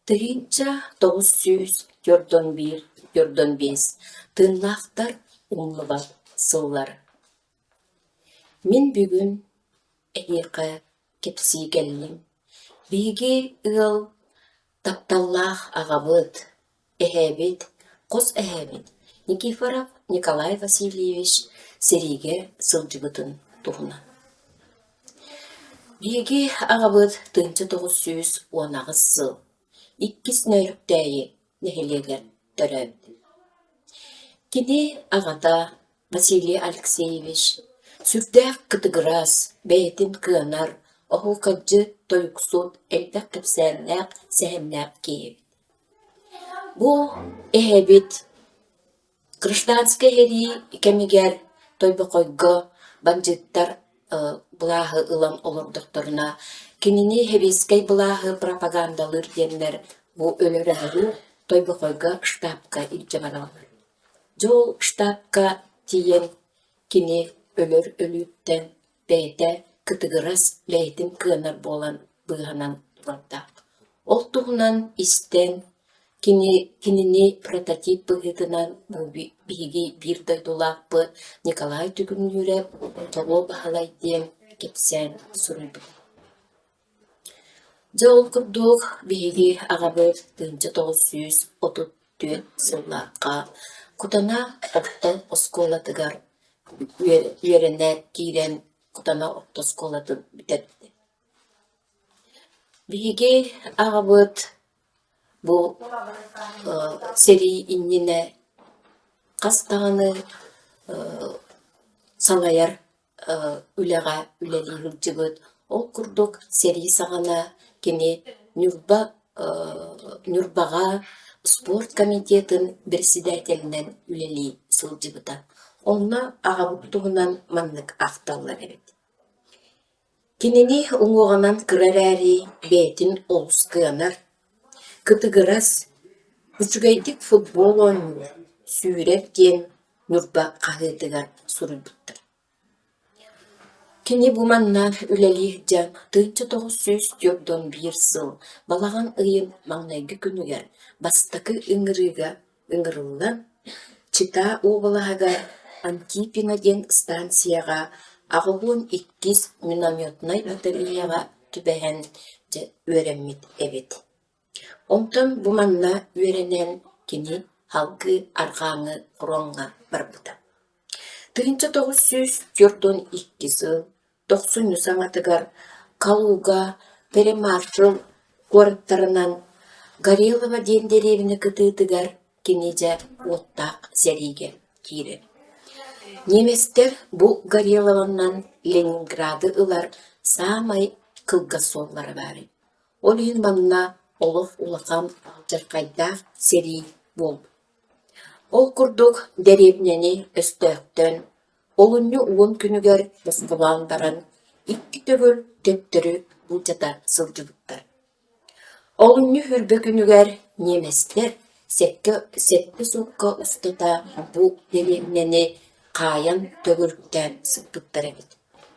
Тыгынча 941-45 тынлақтар умлыбат сыллар. Мен бүгін әйеқі кепсигеллим. Биги ыл тапталлах ағабыт, әхәбет, қос әхәбет. Никифоров Николай Васильевич Сериге сылжыбытын туғына. Биги ағабыт тынчы 919 сыл. İkkis nöyrüktəyi neheleger törəbdi. Kini ağata Vasiliy Alekseyevich sürdək kıtıgıras, beytin kıyanar, oğul kacı toyuksud, elbək kıpsərnək, səhəmnək keyib. Bu ehebit Grışdanskı heri kemiger toybu koygu banjittar bulahı ılan olurduklarına kinini hebiskay bulahı propagandalır diyenler bu ölürəri toybu koygu ştabka ilcemanalar. Jol ştabka tiyen kini ölür ölütten beyte kıtıgıras leytin kıyanar bolan bıhanan duranda. Oltuğunan isten kinini prototip bıhıtınan bu bigi bir doydulakpı Nikolay tükün yürep toğu bahalay diyen kepsen sürüldü. Jol kurduk bigi ağabır 1934 sıllarqa kutana oktan oskolatıgar üyerener giren kutana oktan oskolatın biterdi. Bigi ağabır bu seri innine kastağını salayar ülega üleli hılcıgıt. Ol kurduk seri sağana kini Nürbağa sport komitetin председателінен üleli sılcıgıta. Onunla ağabıqtuğundan manlık aftallar evet. Kinini uğuğanan kırarari beytin olus kıyanar. Kıtıgıras, üçügeydik futbol oynuyor. Sürep diyen Nürba kahıdıgar sürüldüktür. Kini bu manna üleli can 1941 sıl balağan ıyın mağnaygı günüger bastakı ıngırılan Çita oğulahaga Antipina den stansiyaga ağılın 2 minamyotnay bataryaga tübehen öğrenmit evet. Ondan bu manna öğrenen kini halkı arğanı kuronga barbıda. 1942 yıl 90 sanatıgar Kaluga Peremarşıl koruktarınan Горелова дендеревini kıtıtıgar kinece ottaq serige kiri. Неместер bu Горелованан Ленинграды ылар самай kılga solları bari. Olun manna Olof ulaqam jarqaydaq seri bol. Ol kurduk derevneni östöktön, olunyu uğun günüger basılandaran, ikki tөгül töptürü bu jata sılcılıktar. Olunyu hürbe günüger nemestler, sekki sokka ustata bu derevneni kayan tөгülükten sıktıktar evet.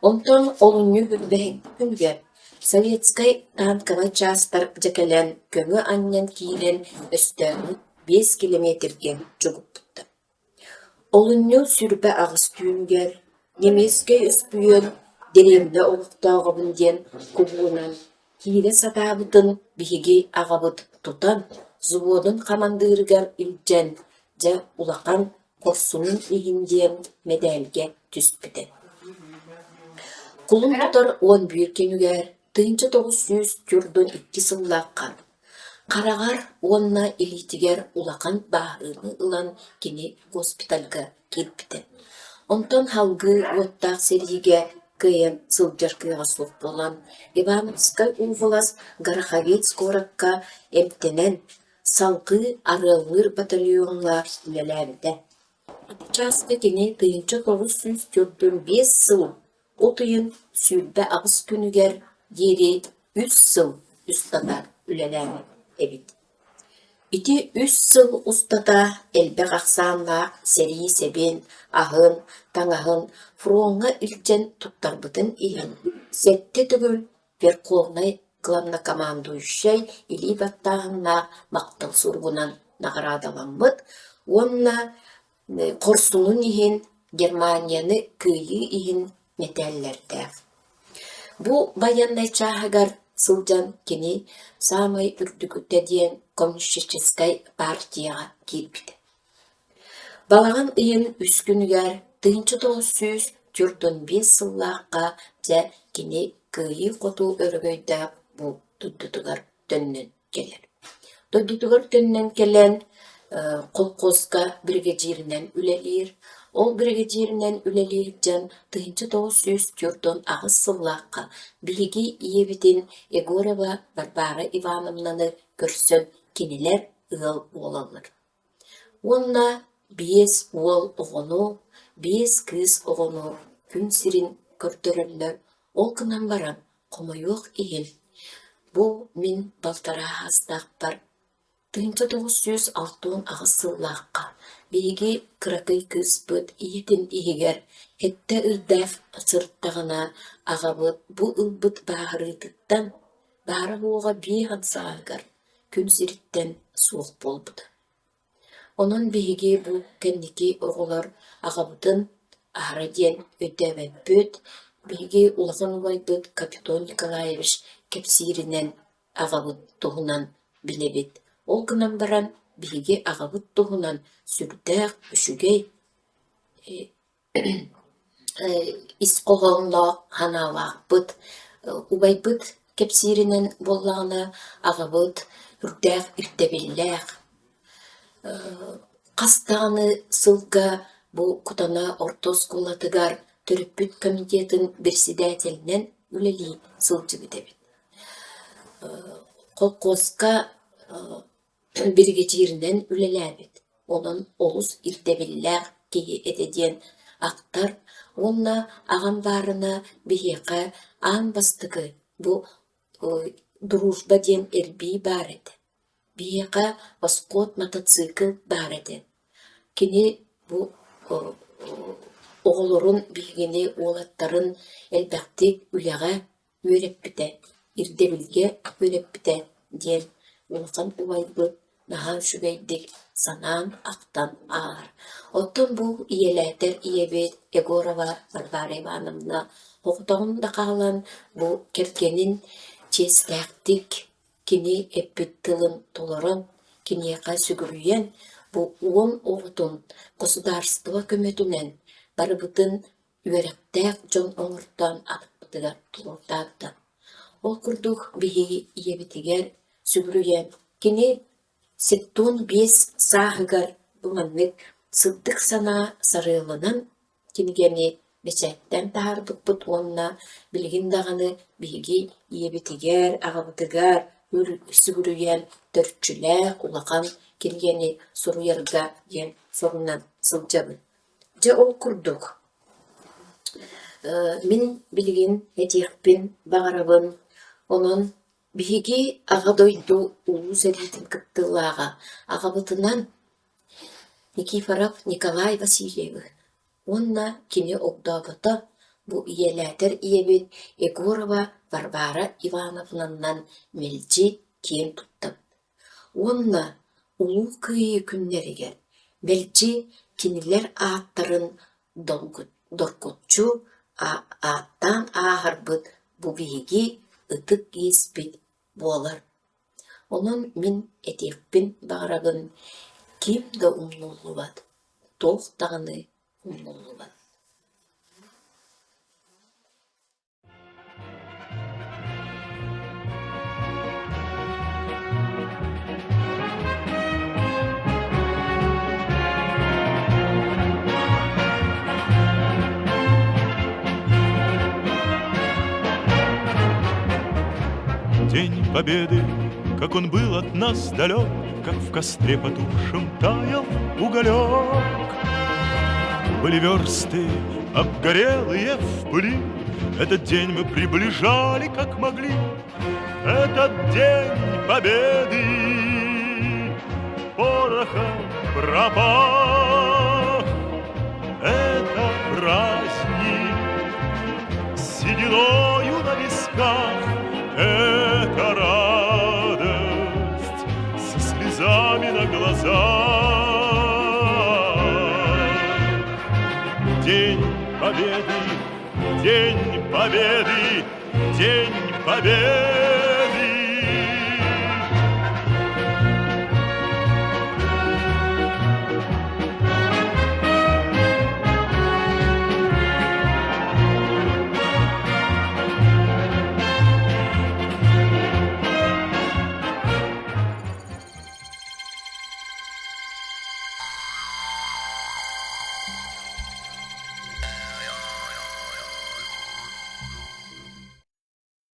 Ondan olunyu hürbe günüger, Sovetskay tankava çastar jakelen köngü annen kiren östönü 5 kilometrgen çoguptukta. Olunyu sürbe ağız tüyünger, nemeske üspüyen deremde oluktağabın den kubunan, kire satabıdın bihigi ağabıt tutan, zuvodun kamandırgar ilcen, ja ulaqan korsunun ihinden medelge tüspüden. Kulun tutar 11 kenüger, 1942 sıllıqqa. Karagar onna ilitiger ulaqan bahını ılan kini hospitalga kelpite. Ondan halgı ottaq serige kıyın sıljar kıyıga soq bolan Ivановskay uğulas Garxavets korakka emtenen salqı aralır batalyonla ülelerinde. Çasqı kini 1945 sıl otuyun sürbe ağız günüger yeri 3 sıl üstatar ülelerinde. Evet. İti 3 sıl ustada elbek aksanla seri seben, ahın, tangahın, fronga ilcen tuktarbıdın ihin. Sette tügül ver kolnay главнокомандующий или баттағына мақтал сургунан наградаланмыт. Онна Корсунун иһин Германияны кыйы иһин метеллерде. Бу военный чаһыгар сылжан кини самый үрдүгүтэ диэн коммунистической партияға кирбиди. Балаган ыйын үскүнүгер 1945 сыллааққа жа кини кыйы коту өргөйдә бу туддутугар төннен келер. Туддутугар төннен келен колхозга бригадиринен үлелир. Ол бригадиринен үлелир жан 1904 агыс сыллааққа биги иебитин Егорова Варвара Ивановнаны көрсөн кинилер ыл болалыр. Онна 5 уол оғону, 5 кыз оғону күн сирин көрдөрөллөр. Ол кынан баран комойук иген. Бу мин балтара хастақпар 1906 агыс сыллааққа биги кыракый кыз быт иетин игер хетте ылдаф сырттагана агабыт бу ылбыт баарытыттан баары буга бихан саагар күн сириттен суох болбута. Онон биги бу кенники оголор агабытын араден өдөбөт биги улахан убайбыт Капитон Николаевич кепсиринен агабыт туһунан билебит. Ол кынан баран биги агабыт туһунан сүрдәк үшүгей исқоғонло ханалаақпыт убайбыт кепсиринен боллағына агабыт үрдәк иртебилләк қастағаны сылга бу кутана ортоскулатыгар төрүппүт комитетин председателинен үлели сылчы битебит. Колхозга бригадиринен үлеләбит. Онун олус иртебилләк кии этеден актар, онна аган барына бихеқа ан бастыгы бу дружба ден эрби бар эди. Бихеқа восход мотоцикл бар эди. Кини бу оголорун билгени олаттарын элбактик үлеға өреппите, ирдебилге өреппите ден улхан убайбы нахан шүгейдик санаан ақтан аар. Оттон бу иелетер иебет Егорова Варвара Ивановна оқтоғын да қалан бу керткенин честәктик кини эппиттылын толорон кинеқа сүгүрүйен бу 10 оғытын государство көмөтүнен барыбытын үөректәк жон оңыртан атыптыгар тулуртааттан. Ол курдук биги иебитигер сүгүрүйен кини 5 сағыгар бұманмет сылдық сана сарылынан кингени бечәттен таарбыт онна билгин дағаны биги иебитигер агабытыгар сүгүрүйен төртчүләк улақан кингени суруярга ен сорунан сылжабы. Же ол курдук. Мин билгин этиқпин бағарабын онын биги агадойду улус эритин кыттылаага агабытынан Никифоров Николай Васильевич. Онна кини огдабыта бу иелетер иебит Егорова Варвара Ивановнанан мелчи киен туттап. Онна улуу кыйы күннеригер мелчи кинилер ааттарын доркотчу ааттан аагарбыт бу биги ытык киеспит болар. Онон мин этиқпин бағарабын ким да умнуллубат, тоқтағыны умнуллубат. День Победы, как он был от нас далек, как в костре потухшем таял уголек. Были версты, обгорелые в пыли, этот день мы приближали, как могли. Этот день Победы порохом пропах. Это праздник с сединою на висках. Это День Победы, День Победы, День Победы.